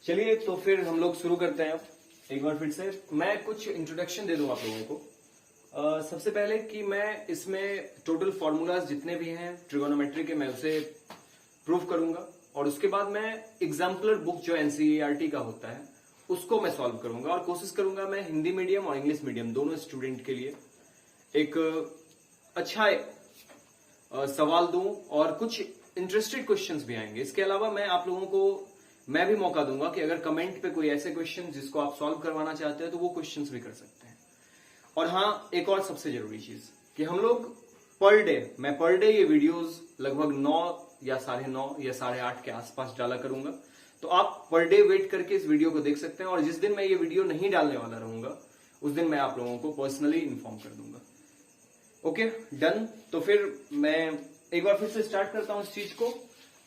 चलिए तो फिर हम लोग शुरू करते हैं। अब एक बार फिर से मैं कुछ इंट्रोडक्शन दे दूं आप लोगों को। सबसे पहले कि मैं इसमें टोटल फॉर्मूलाज जितने भी हैं ट्रिगोनोमेट्री के, मैं उसे प्रूव करूंगा और उसके बाद मैं एग्जाम्पलर बुक जो एनसीईआरटी का होता है उसको मैं सॉल्व करूंगा और कोशिश करूंगा मैं हिंदी मीडियम और इंग्लिश मीडियम दोनों स्टूडेंट के लिए एक अच्छा सवाल दूं और कुछ इंटरेस्टेड क्वेश्चंस भी आएंगे। इसके अलावा मैं आप लोगों को मैं भी मौका दूंगा कि अगर कमेंट पे कोई ऐसे क्वेश्चन जिसको आप सॉल्व करवाना चाहते हैं तो वो क्वेश्चंस भी कर सकते हैं। और हाँ, एक और सबसे जरूरी चीज कि हम लोग मैं पर डे ये वीडियोस लगभग 9 या 9:30 या 8:30 के आसपास डाला करूंगा। तो आप पर डे वेट करके इस वीडियो को देख सकते हैं और जिस दिन मैं ये वीडियो नहीं डालने वाला रहूंगा उस दिन मैं आप लोगों को पर्सनली इन्फॉर्म कर दूंगा। Okay, done. तो फिर मैं एक बार फिर से स्टार्ट करता हूं इस चीज को।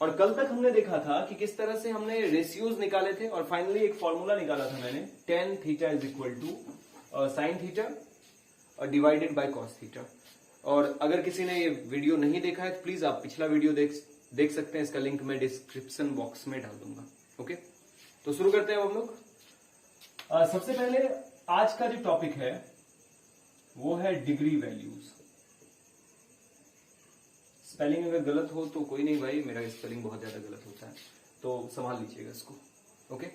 और कल तक हमने देखा था कि किस तरह से हमने रेशियोज निकाले थे और फाइनली एक फॉर्मूला निकाला था मैंने, tan theta is equal to sine theta divided by cos theta. और अगर किसी ने ये वीडियो नहीं देखा है तो प्लीज आप पिछला वीडियो देख सकते हैं। इसका लिंक मैं डिस्क्रिप्शन बॉक्स में डाल दूंगा। ओके, तो शुरू करते हैं हम लोग। सबसे पहले आज का जो टॉपिक है वो है डिग्री वैल्यूज। स्पेलिंग अगर गलत हो तो कोई नहीं भाई, मेरा स्पेलिंग बहुत ज्यादा गलत होता है तो संभाल लीजिएगा इसको। ओके,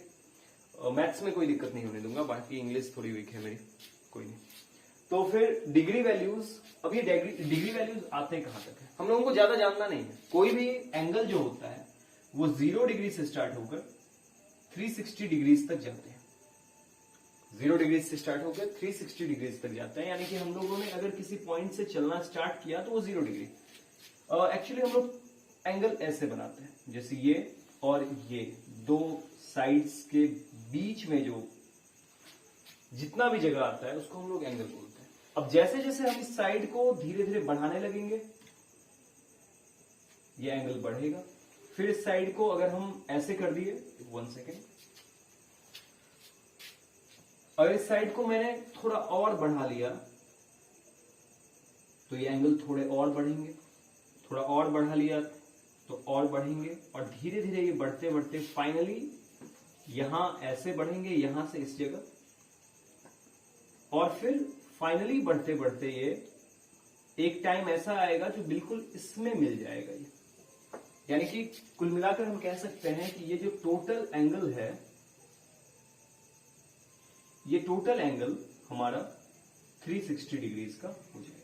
मैथ्स में कोई दिक्कत नहीं होने दूंगा, बाकी इंग्लिश थोड़ी वीक है मेरी, कोई नहीं। तो फिर डिग्री वैल्यूज, अब ये डिग्री वैल्यूज आते कहां तक है हम लोगों को ज्यादा जानना नहीं है। कोई भी एंगल जो होता है वो 0 डिग्री से स्टार्ट होकर 360 डिग्रीज तक जाते हैं। 0 डिग्री से स्टार्ट होकर 360 डिग्रीज तक जाते हैं, यानी कि हम लोगों ने अगर किसी पॉइंट से चलना स्टार्ट किया तो वो 0 डिग्री। एक्चुअली हम लोग एंगल ऐसे बनाते हैं, जैसे ये और ये दो साइड्स के बीच में जो जितना भी जगह आता है उसको हम लोग एंगल बोलते हैं। अब जैसे जैसे हम इस साइड को धीरे धीरे बढ़ाने लगेंगे ये एंगल बढ़ेगा। फिर इस साइड को अगर हम ऐसे कर दिए, 1 सेकेंड, अगर इस साइड को मैंने थोड़ा और बढ़ा लिया तो ये एंगल थोड़े और बढ़ेंगे, थोड़ा और बढ़ा लिया तो और बढ़ेंगे और धीरे धीरे ये बढ़ते बढ़ते फाइनली यहां ऐसे बढ़ेंगे, यहां से इस जगह, और फिर फाइनली बढ़ते बढ़ते ये एक टाइम ऐसा आएगा जो बिल्कुल इसमें मिल जाएगा ये। यानी कि कुल मिलाकर हम कह सकते हैं कि ये जो टोटल एंगल है, ये टोटल एंगल हमारा 360 डिग्रीज का हो जाएगा।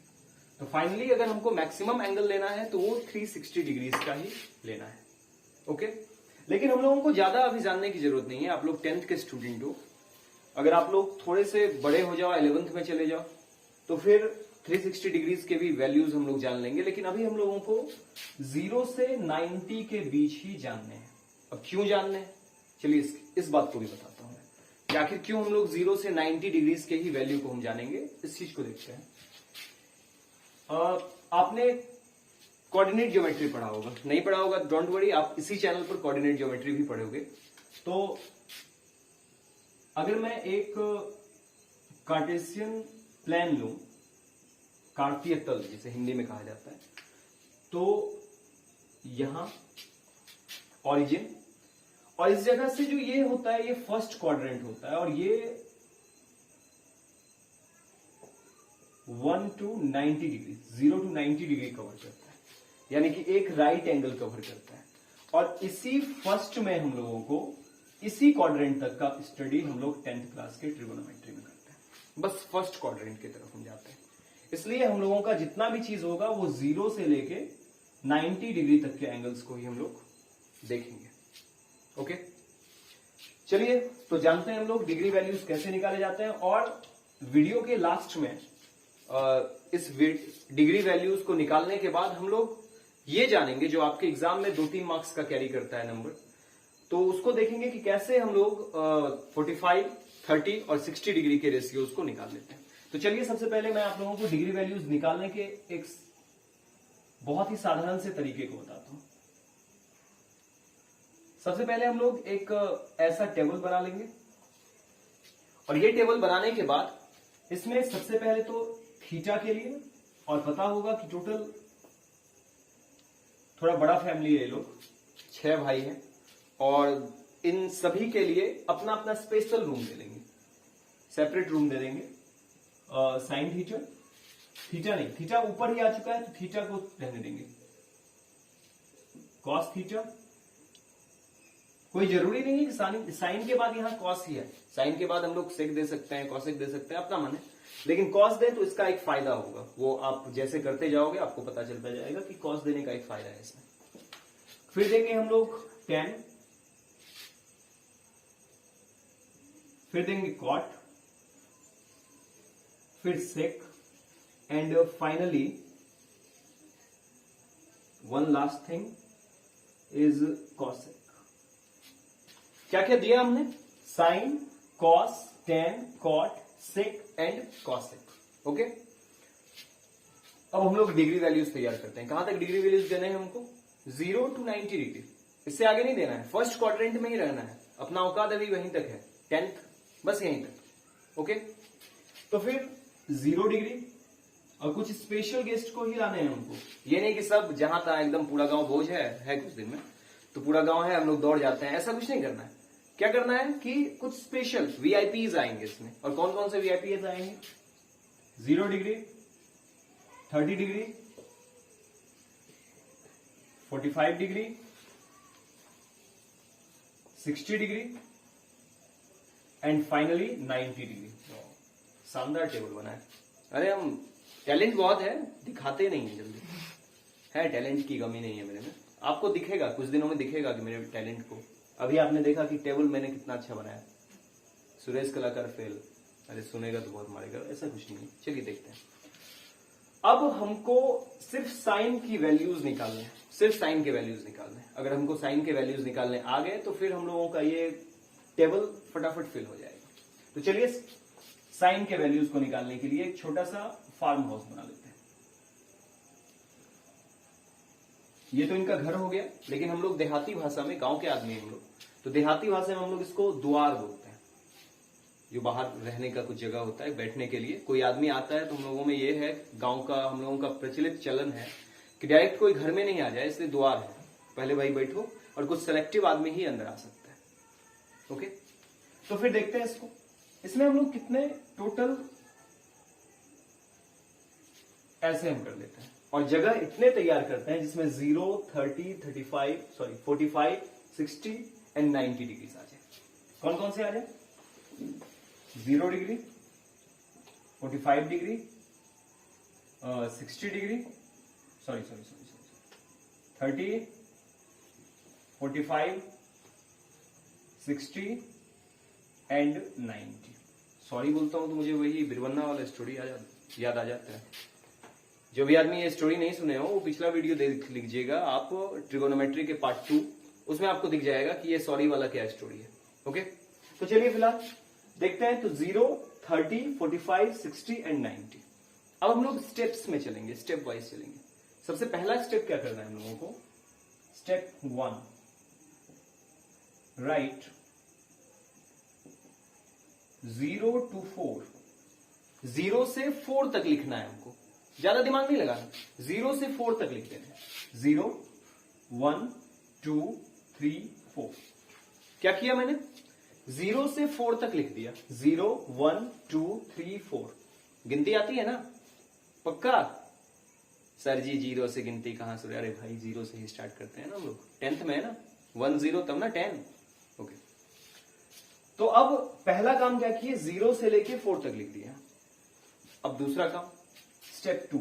तो फाइनली अगर हमको मैक्सिमम एंगल लेना है तो वो 360 डिग्रीज का ही लेना है। ओके, लेकिन हम लोगों को ज्यादा अभी जानने की जरूरत नहीं है। आप लोग 10th के स्टूडेंट हो, अगर आप लोग थोड़े से बड़े हो जाओ, 11th में चले जाओ, तो फिर 360 डिग्रीज के भी वैल्यूज हम लोग जान लेंगे। लेकिन अभी हम लोगों को 0 से 90 के बीच ही जानने हैं। अब क्यों जानने हैं, चलिए इस बात को भी बताता हूं मैं कि आखिर क्यों हम लोग 0 से 90 डिग्रीज के ही वैल्यू को हम जानेंगे। इस चीज को देखते हैं। आपने कोऑर्डिनेट ज्योमेट्री पढ़ा होगा, नहीं पढ़ा होगा डोंट वरी, आप इसी चैनल पर कोऑर्डिनेट ज्योमेट्री भी पढ़ोगे। तो अगर मैं एक कार्टेशियन प्लेन लूं, कार्तीय तल जिसे हिंदी में कहा जाता है, तो यहां ओरिजिन, और इस जगह से जो ये होता है ये फर्स्ट क्वाड्रेंट होता है और ये 1 to 90 degree, 0 to 90 degree cover करता है, यानी कि एक राइट एंगल कवर करता है। और इसी फर्स्ट में हम लोगों को इसी क्वाड्रेंट तक का स्टडी हम लोग 10th क्लास के ट्रिगोनोमेट्री में करते हैं। बस फर्स्ट क्वाड्रेंट की तरफ हम जाते हैं, इसलिए हम लोगों का जितना भी चीज होगा वो 0 से लेके 90 डिग्री तक के एंगल्स को ही हम लोग देखेंगे। ओके, चलिए तो जानते हैं हम लोग डिग्री वैल्यूज कैसे निकाले जाते हैं। और वीडियो के लास्ट में इस डिग्री वैल्यूज को निकालने के बाद हम लोग ये जानेंगे, जो आपके एग्जाम में 2-3 मार्क्स का कैरी करता है नंबर, तो उसको देखेंगे कि कैसे हम लोग 45, 30 और 60 डिग्री के रेशियोज को निकाल लेते हैं। तो चलिए सबसे पहले मैं आप लोगों को डिग्री वैल्यूज निकालने के एक बहुत ही साधारण से तरीके को बताता हूं। सबसे पहले हम लोग एक ऐसा टेबल बना लेंगे और ये टेबल बनाने के बाद इसमें सबसे पहले तो थीटा के लिए, और पता होगा कि टोटल थोड़ा बड़ा फैमिली है, ये लोग 6 भाई हैं और इन सभी के लिए अपना अपना स्पेशल रूम दे देंगे, सेपरेट रूम दे देंगे। साइन थीटा, थीटा नहीं, थीटा ऊपर ही आ चुका है तो थीटा को रहने देंगे। कॉस थीटा, कोई जरूरी नहीं है कि साइन के बाद यहां कॉस ही है, साइन के बाद हम लोग सेक दे सकते हैं, कॉसेक दे सकते हैं, अपना मन है, लेकिन कॉस दे तो इसका एक फायदा होगा, वो आप जैसे करते जाओगे आपको पता चलता जाएगा कि कॉस देने का एक फायदा है इसमें। फिर देंगे हम लोग टेन, फिर देंगे कॉट, फिर sec, and finally one last thing is cosec. क्या क्या दिया हमने? Sine, cos, tan, cot, sec and cosec. Okay, अब हम लोग डिग्री वैल्यूज तैयार करते हैं। कहां तक डिग्री वैल्यूज देने हैं हमको? 0 to 90 डिग्री, इससे आगे नहीं देना है, फर्स्ट क्वाड्रेंट में ही रहना है, अपना औकात अभी वहीं तक है, 10th बस यहीं तक। ओके, तो फिर 0 डिग्री और कुछ स्पेशल गेस्ट को ही लाने हैं हमको। ये नहीं कि सब जहां था एकदम पूरा गांव भोज है कुछ दिन में तो पूरा गांव है हम लोग दौड़ जाते हैं, ऐसा कुछ नहीं करना है। क्या करना है कि कुछ स्पेशल वीआईपीज आएंगे इसमें। और कौन कौन से वीआईपीज आएंगे? 0 degree, 30 degree, 45 degree, 60 degree and finally 90 degree. शानदार टेबल बना है। अरे हम टैलेंट बहुत है, दिखाते नहीं है जल्दी, है टैलेंट की कमी नहीं है मेरे में, आपको दिखेगा कुछ दिनों में, दिखेगा कि मेरे टैलेंट को। अभी आपने देखा कि टेबल मैंने कितना अच्छा बनाया। सुरेश कलाकार फेल, अरे सुनेगा तो बहुत मारेगा, ऐसा कुछ नहीं है। चलिए देखते हैं। अब हमको सिर्फ साइन की वैल्यूज निकालने हैं, सिर्फ साइन के वैल्यूज निकालने हैं। अगर हमको साइन के वैल्यूज निकालने आ गए तो फिर हम लोगों का ये टेबल फटाफट फिल हो जाएगा। तो चलिए साइन के वैल्यूज को निकालने के लिए एक छोटा सा फार्म हाउस बना लेते हैं। ये तो इनका घर हो गया, लेकिन हम लोग देहाती भाषा में, गांव के आदमी हम लोग, तो देहाती भाषा में हम लोग इसको द्वार बोलते हैं। जो बाहर रहने का कुछ जगह होता है बैठने के लिए, कोई आदमी आता है तो हम लोगों में ये है, गांव का हम लोगों का प्रचलित चलन है कि डायरेक्ट कोई घर में नहीं आ जाए, इसलिए द्वार है। पहले भाई बैठो और कुछ सेलेक्टिव आदमी ही अंदर आ सकता है। ओके, तो फिर देखते हैं इसको। इसमें हम लोग कितने टोटल ऐसे हम कर लेते हैं और जगह इतने तैयार करते हैं जिसमें 0, 30, 45, 60 एंड 90 डिग्री आ जाए। कौन कौन से आ जाए? 0 degree, 45 degree, 60 degree, 30, 45, 60 and 90। Sorry बोलता हूं तो मुझे वही बिरबन्ना वाला स्टोरी याद आ जाता है। जो भी आदमी ये स्टोरी नहीं सुने हो वो पिछला वीडियो देख लीजिएगा आप, ट्रिगोनोमेट्री के पार्ट 2, उसमें आपको दिख जाएगा कि ये सॉरी वाला क्या स्टोरी है। ओके, तो चलिए फिलहाल देखते हैं। तो 0, 30, 45, 60 एंड 90। अब हम लोग स्टेप्स में चलेंगे, स्टेप वाइज चलेंगे। सबसे पहला स्टेप क्या करना है हम लोगों को? स्टेप 1, राइट 0 to 4, 0 से 4 तक लिखना है हमको, ज्यादा दिमाग नहीं लगाना, 0 से 4 तक लिख देना है। 0, 1, 2, 3, 4। क्या किया मैंने? 0 से 4 तक लिख दिया। 0, 1, 2, 3, 4। गिनती आती है ना पक्का? सर जी 0 से गिनती कहां से? अरे भाई 0 से ही स्टार्ट करते हैं ना हम लोग, 10th में है ना, 1 0 तब ना 10। ओके, तो अब पहला काम क्या किए? 0 से लेके 4 तक लिख दिया। अब दूसरा काम, स्टेप 2,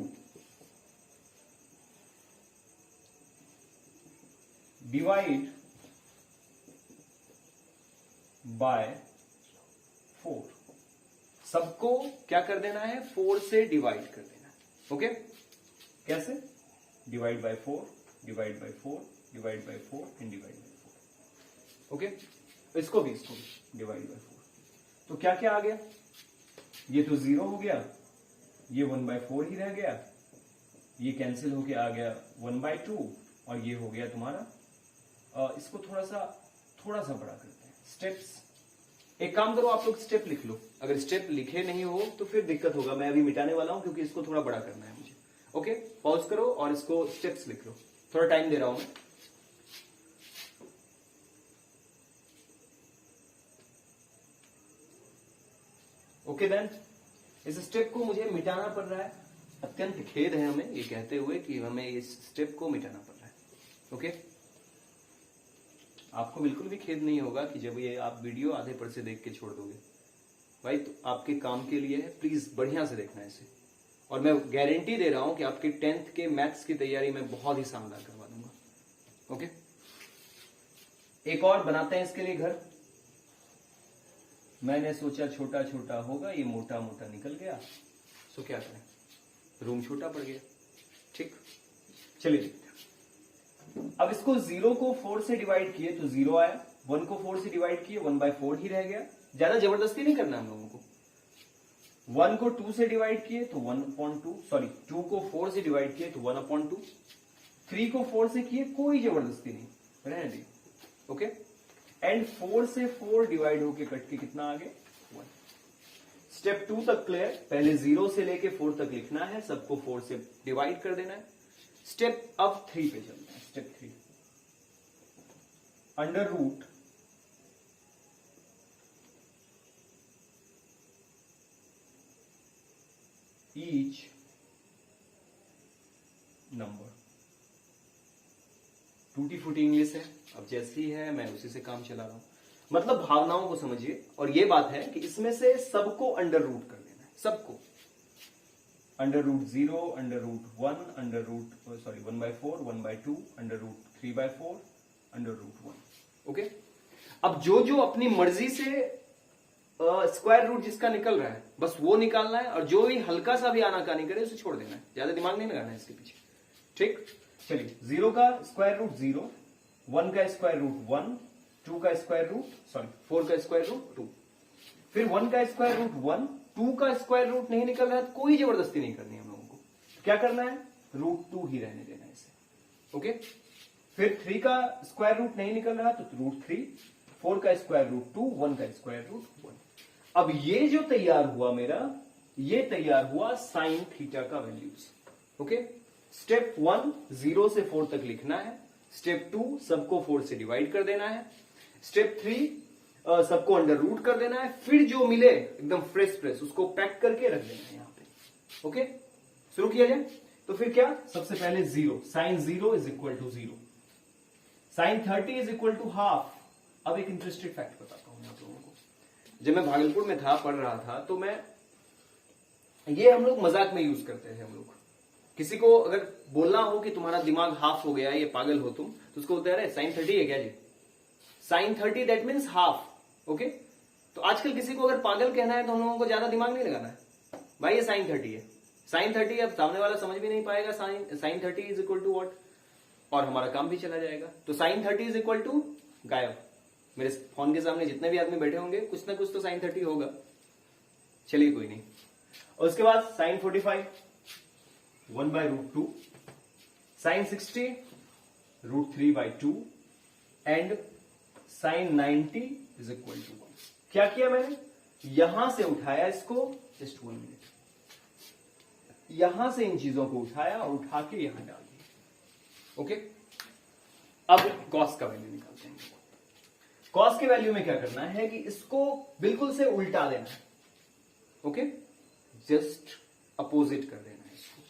डिवाइड बाय 4। सबको क्या कर देना है? 4 से डिवाइड कर देना है। ओके, कैसे? Divide by 4, divide by 4, divide by 4 and divide by 4। Okay, इसको भी डिवाइड बाय 4। तो क्या क्या आ गया? ये तो 0 हो गया, ये 1/4 ही रह गया, ये कैंसिल होके आ गया 1/2 और ये हो गया तुम्हारा। इसको थोड़ा सा बड़ा करते हैं। स्टेप्स, एक काम करो आप लोग स्टेप लिख लो। अगर स्टेप लिखे नहीं हो तो फिर दिक्कत होगा, मैं अभी मिटाने वाला हूं क्योंकि इसको थोड़ा बड़ा करना है मुझे। ओके, पॉज करो और इसको स्टेप्स लिख लो, थोड़ा टाइम दे रहा हूं मैं। ओके देन, इस स्टेप को मुझे मिटाना पड़ रहा है। अत्यंत खेद है हमें ये कहते हुए कि हमें इस स्टेप को मिटाना पड़ रहा है। ओके, आपको बिल्कुल भी खेद नहीं होगा कि जब ये आप वीडियो आधे पर से देख के छोड़ दोगे भाई, तो आपके काम के लिए है, प्लीज बढ़िया से देखना इसे। और मैं गारंटी दे रहा हूं कि आपके 10th के मैथ्स की तैयारी में बहुत ही शानदार करवा दूंगा। ओके, एक और बनाते हैं इसके लिए घर। मैंने सोचा छोटा छोटा होगा, ये मोटा मोटा निकल गया, सो क्या करें, रूम छोटा पड़ गया। ठीक, चलिए देखते हैं। अब इसको 0 को 4 से डिवाइड किए तो 0 आया, 1 को 4 से डिवाइड किए 1/4 ही रह गया। ज्यादा जबरदस्ती नहीं करना हम लोगों को। 1 को 2 से डिवाइड किए तो 1/2, सॉरी 2 को 4 से डिवाइड किए तो 1/2, 3 को 4 से किए, कोई जबरदस्ती नहीं, रहने दी। ओके, एंड 4 से 4 डिवाइड होके कट के कितना आ गया, 1। स्टेप 2 तक क्लियर। पहले 0 से लेके 4 तक लिखना है, सबको 4 से डिवाइड कर देना है। स्टेप अब 3 पे चलना है। Step 3, under root each number. टूटी फूटी इंग्लिश है, अब जैसी है मैं उसी से काम चला रहा हूं। मतलब भावनाओं को समझिए। और ये बात है कि इसमें से सबको अंडर रूट कर देना है, सबको। Under root 0, under root 1, under root sorry 1/4, 1/2, under root 3/4, under root 1। Okay, अब जो जो अपनी मर्जी से स्क्वायर रूट जिसका निकल रहा है बस वो निकालना है, और जो भी हल्का सा भी आनाकानी करे उसे छोड़ देना है, ज्यादा दिमाग नहीं लगाना है इसके पीछे। ठीक, चलिए 0 का स्क्वायर रूट 0, 1 का स्क्वायर रूट 1, 2 का स्क्वायर रूट सॉरी 4 का स्क्वायर रूट 2, फिर 1 का स्क्वायर रूट 1, 2 का स्क्वायर रूट नहीं निकल रहा है, कोई जबरदस्ती नहीं करनी है हम लोगों को। क्या करना है, रूट 2 ही रहने देना है इसे। ओके, फिर 3 का स्क्वायर रूट नहीं निकल रहा तो रूट 3, 4 का स्क्वायर रूट 2, 1 का स्क्वायर रूट 1। अब ये जो तैयार हुआ मेरा, ये तैयार हुआ साइन थीटा का वैल्यूज। ओके, स्टेप 1 0 से 4 तक लिखना है। स्टेप 2 सबको 4 से डिवाइड कर देना है। स्टेप 3 सबको अंडर रूट कर देना है। फिर जो मिले एकदम फ्रेश उसको पैक करके रख देना है यहां पे। ओके, शुरू किया जाए। तो फिर क्या, सबसे पहले 0, sine 0 is equal to 0, sine 30 is equal to half. अब एक इंटरेस्टिंग फैक्ट बताता हूं आप लोगों को। जब मैं भागलपुर में था, पढ़ रहा था, तो मैं ये हम लोग मजाक में यूज करते थे। हम लोग किसी को अगर बोलना हो कि तुम्हारा दिमाग हाफ हो गया, ये पागल हो तुम, तो उसको बोलते हैं साइन 30 है क्या जी, sine 30 that means half. Okay, तो आजकल किसी को अगर पागल कहना है तो हम लोगों को ज्यादा दिमाग नहीं लगाना है भाई, ये साइन 30 है, साइन 30। अब सामने वाला समझ भी नहीं पाएगा sine 30 is equal to what, और हमारा काम भी चला जाएगा। तो साइन 30 इज इक्वल टू गायब। मेरे फोन के सामने जितने भी आदमी बैठे होंगे कुछ ना कुछ तो साइन 30 होगा। चलिए कोई नहीं। और उसके बाद sine 45 1/√2, sine 60 √3/2 and sine 90 is equal to 1। क्या किया मैंने, यहां से उठाया इसको, जस्ट 1 मिनट, यहां से इन चीजों को उठाया और उठा के यहां डाल दिया। ओके, अब कॉस का वैल्यू निकालते हैं। कॉस के वैल्यू में क्या करना है कि इसको बिल्कुल से उल्टा देना है। ओके, जस्ट अपोजिट कर देना है इसको।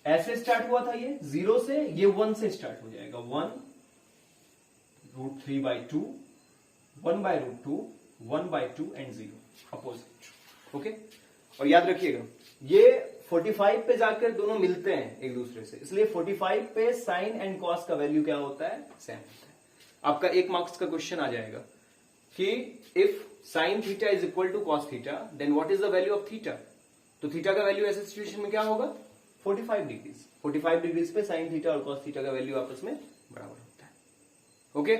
ऐसे स्टार्ट हुआ था ये 0 से, ये 1 से स्टार्ट हो जाएगा। 1 √3/2, 1/√2, 1/2 एंड 0 अपोजिट। ओके, और याद रखिएगा ये 45 पे जाकर दोनों मिलते हैं एक दूसरे से, इसलिए 45 पे साइन एंड कॉस का वैल्यू क्या होता है, सेम होता है। आपका 1 मार्क्स का क्वेश्चन आ जाएगा कि if sine theta is equal to cos theta then what is the value of theta. तो थीटा का वैल्यू ऐसे सिचुएशन में क्या होगा, 45 डिग्रीज। 45 डिग्रीज पे साइन थीटा और कॉस थीटा का वैल्यू आपस में बराबर होता है। ओके,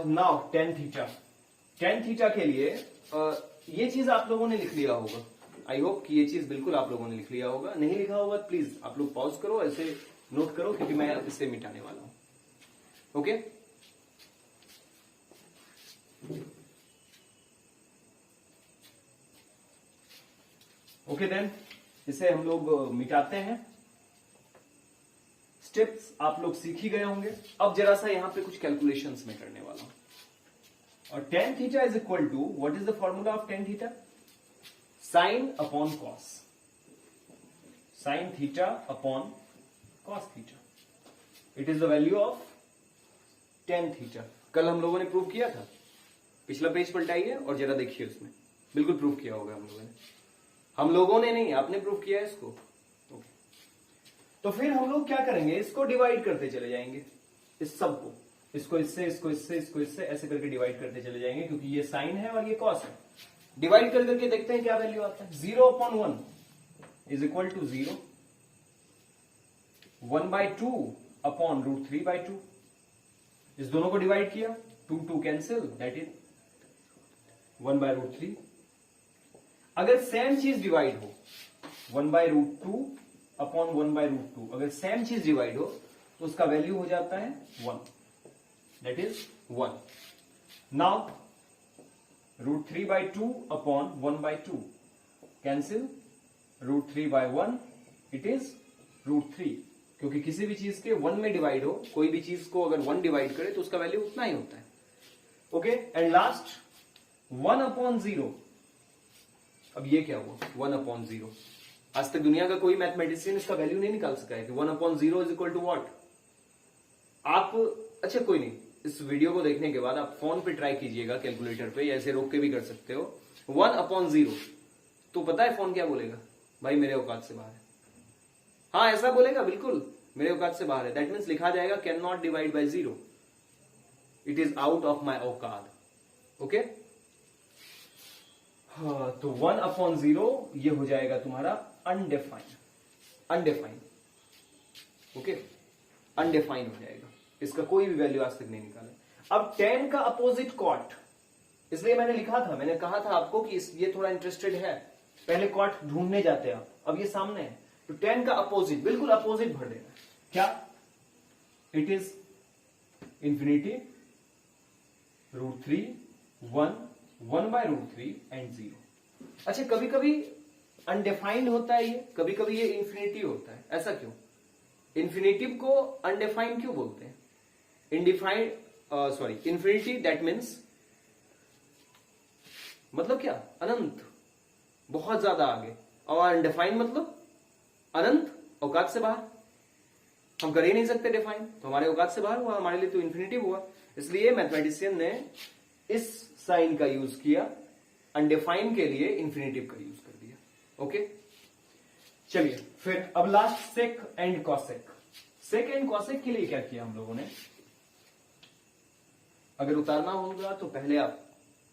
नाउ टेन थीटा के लिए ये चीज आप लोगों ने लिख लिया होगा। आई होप कि ये चीज बिल्कुल आप लोगों ने लिख लिया होगा। नहीं लिखा होगा प्लीज आप लोग पॉज करो, ऐसे नोट करो, क्योंकि मैं इसे मिटाने वाला हूं। ओके, ओके देन इसे हम लोग मिटाते हैं। स्टेप्स आप लोग सीख ही गए होंगे। अब जरा सा यहां पे कुछ कैलकुलेशंस में करने वाला हूं। और tan theta is equal to, what is the formula of tan theta? Sine upon cos, sine theta upon cos theta, it is the value of tan theta. कल हम लोगों ने प्रूव किया था, पिछला पेज पलटाइए और जरा देखिए, उसमें बिल्कुल प्रूव किया होगा हम लोगों ने नहीं, आपने प्रूव किया है इसको। तो फिर हम लोग क्या करेंगे, इसको डिवाइड करते चले जाएंगे, इस सब को, इसको इससे, इसको इससे, इसको इससे, ऐसे करके डिवाइड करते चले जाएंगे, क्योंकि ये साइन है और ये कॉस है। डिवाइड कर करके देखते हैं क्या वैल्यू आता है। 0/1 इज इक्वल टू 0, 1/2 अपॉन √3/2, इस दोनों को डिवाइड किया, 2 कैंसिल, दैट इज 1/√3। अगर सेम चीज डिवाइड हो, 1/√2 अपॉन 1/√2, अगर सेम चीज डिवाइड हो तो उसका वैल्यू हो जाता है 1, that is 1। Now √3/2 upon 1/2 cancel, √3/1 it is √3, क्योंकि किसी भी चीज के 1 में डिवाइड हो, कोई भी चीज को अगर 1 डिवाइड करे तो उसका वैल्यू उतना ही होता है। Okay, and last 1/0। अब ये क्या हुआ, 1/0? आज तक दुनिया का कोई मैथमेटिशियन इसका वैल्यू नहीं निकाल सका है कि 1/0 इज इक्वल टू व्हाट। आप, अच्छा कोई नहीं, इस वीडियो को देखने के बाद आप फोन पे ट्राई कीजिएगा, कैलकुलेटर पे, या ऐसे रोक के भी कर सकते हो। 1/0 तो पता है फोन क्या बोलेगा, भाई मेरे औकात से बाहर है। हाँ ऐसा बोलेगा, बिल्कुल मेरे औकात से बाहर है। दैट मीन्स लिखा जाएगा can not divide by 0, it is out of my औकात। ओके, हाँ, तो 1/0 ये हो जाएगा तुम्हारा अनडिफाइंड, अनडिफाइंड। ओके, अनडिफाइंड हो जाएगा, इसका कोई भी वैल्यू आज तक नहीं निकाला। अब tan का अपोजिट कॉट, इसलिए मैंने लिखा था, मैंने कहा था आपको कि ये थोड़ा इंटरेस्टेड है, पहले कॉट ढूंढने जाते हैं आप, अब ये सामने है, तो tan का अपोजिट, बिल्कुल अपोजिट भर देना। क्या? It is infinity, √3, 1, 1/√3 and 0। अच्छा, कभी कभी अनडिफाइंड होता है ये, कभी कभी ये इंफिनिटी होता है, ऐसा क्यों? इंफिनिटिव को अनडिफाइंड क्यों बोलते हैं? इनडिफाइंड, सॉरी, इंफिनिटी दैट मीन्स मतलब क्या, अनंत, बहुत ज्यादा आगे, और अनडिफाइंड मतलब अनंत, औकात से बाहर। हम कर ही नहीं सकते डिफाइन, तो हमारे औकात से बाहर हुआ, हमारे लिए तो इंफिनिटिव हुआ। इसलिए मैथमेटिशियन ने इस साइन का यूज किया, अनडिफाइंड के लिए इंफिनिटिव का यूज कर दिया। ओके, चलिए फिर अब last sec and cosec. Sec and cosec के लिए क्या किया हम लोगों ने, अगर उतारना होगा तो पहले आप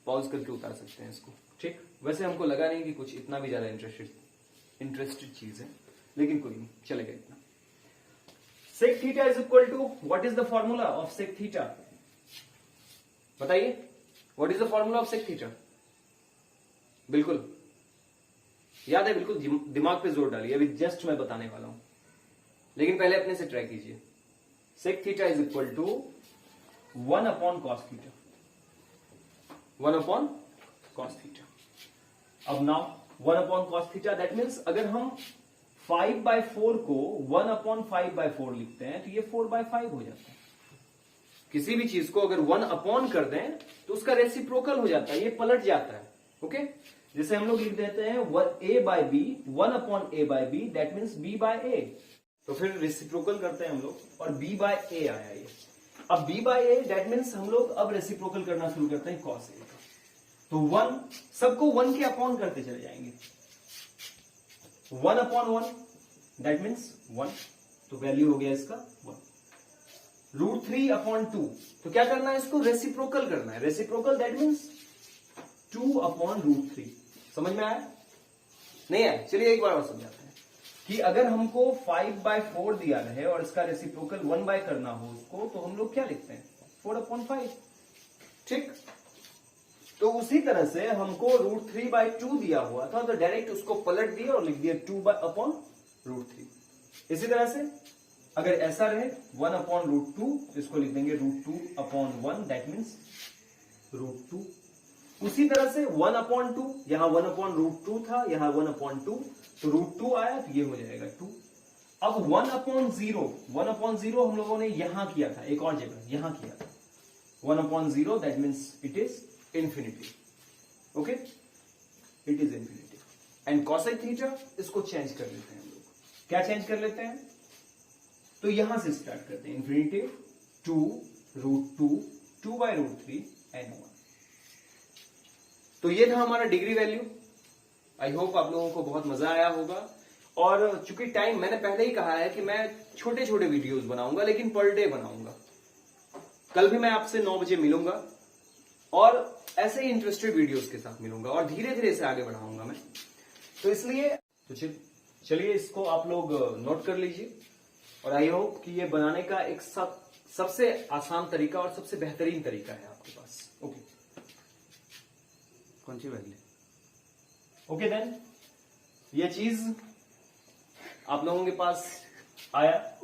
पॉज करके उतार सकते हैं इसको, ठीक। वैसे हमको लगा नहीं कि कुछ इतना भी ज्यादा इंटरेस्टेड चीज है, लेकिन कोई नहीं, चलेगा इतना। Sec theta is equal to, what is the formula of sec theta? बताइए, what is the formula of sec theta? बिल्कुल याद है, बिल्कुल दिमाग पे जोर डालिए, अभी जस्ट मैं बताने वाला हूं, लेकिन पहले अपने से ट्राई कीजिए। Sec theta is equal to 1/cos theta, 1/cos theta. अब now 1/cos theta, that means अगर हम 5/4 को 1/5/4 लिखते हैं तो ये 4/5 हो जाता है। किसी भी चीज को अगर 1 कर दें तो उसका रेसिप्रोकल हो जाता है, ये पलट जाता है। ओके, जैसे हम लोग लिख देते हैं a/b, 1/a/b, that means b/a। तो फिर रेसिप्रोकल करते हैं हम लोग, और b/a आया ये। अब b/a दैट मीन्स हम लोग अब रेसिप्रोकल करना शुरू करते हैं cos a का। तो 1, सबको 1 के अपॉन करते चले जाएंगे, 1/1 दैट मीन्स 1, तो वैल्यू हो गया इसका 1। √3/2, तो क्या करना है, इसको रेसिप्रोकल करना है। Reciprocal that means 2/√3। समझ में आया? नहीं आया? चलिए एक बार और समझाते हैं कि अगर हमको 5/4 दिया रहे और इसका रेसिप्रोकल 1 करना हो उसको, तो हम लोग क्या लिखते हैं, 4/5, ठीक। तो उसी तरह से हमको √3/2 दिया हुआ था, तो डायरेक्ट उसको पलट दिया और लिख दिया 2/√3। इसी तरह से अगर ऐसा रहे 1/√2, इसको लिख देंगे √2/1, दैट मीन्स √2। उसी तरह से 1/2, यहां 1/√2 था, यहां 1/2, तो √2 आया, तो ये हो जाएगा 2। अब 1/0 हम लोगों ने यहां किया था, एक और जगह यहां किया था, 1/0, that means it is infinity. Okay, it is infinity. And cosec theta, इसको चेंज कर लेते हैं हम लोग. क्या चेंज कर लेते हैं? तो यहां से स्टार्ट करते हैं. Infinity 2√2 2/√3 n1. तो ये था हमारा डिग्री वैल्यू. आई होप आप लोगों को बहुत मजा आया होगा. और चूंकि टाइम, मैंने पहले ही कहा है कि मैं छोटे छोटे वीडियोस बनाऊंगा, लेकिन पर डे बनाऊंगा. कल भी मैं आपसे 9 बजे मिलूंगा और ऐसे ही इंटरेस्टेड वीडियोस के साथ मिलूंगा और धीरे धीरे से आगे बढ़ाऊंगा मैं. तो इसलिए तो चलिए इसको आप लोग नोट कर लीजिए. और आई होप कि ये बनाने का एक सबसे आसान तरीका और सबसे बेहतरीन तरीका है आपके पास. ओके, कौन सी वैल्यू? ओके देन, ये चीज आप लोगों के पास आया.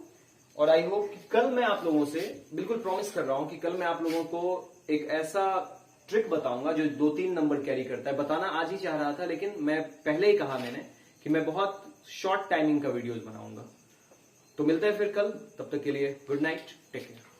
और आई होप कि कल मैं आप लोगों से, बिल्कुल प्रॉमिस कर रहा हूं कि कल मैं आप लोगों को एक ऐसा ट्रिक बताऊंगा जो 2-3 नंबर कैरी करता है. बताना आज ही चाह रहा था, लेकिन मैं पहले ही कहा मैंने कि मैं बहुत शॉर्ट टाइमिंग का वीडियोस बनाऊंगा. तो मिलते हैं फिर कल. तब तक के लिए गुड नाइट, टेक केयर.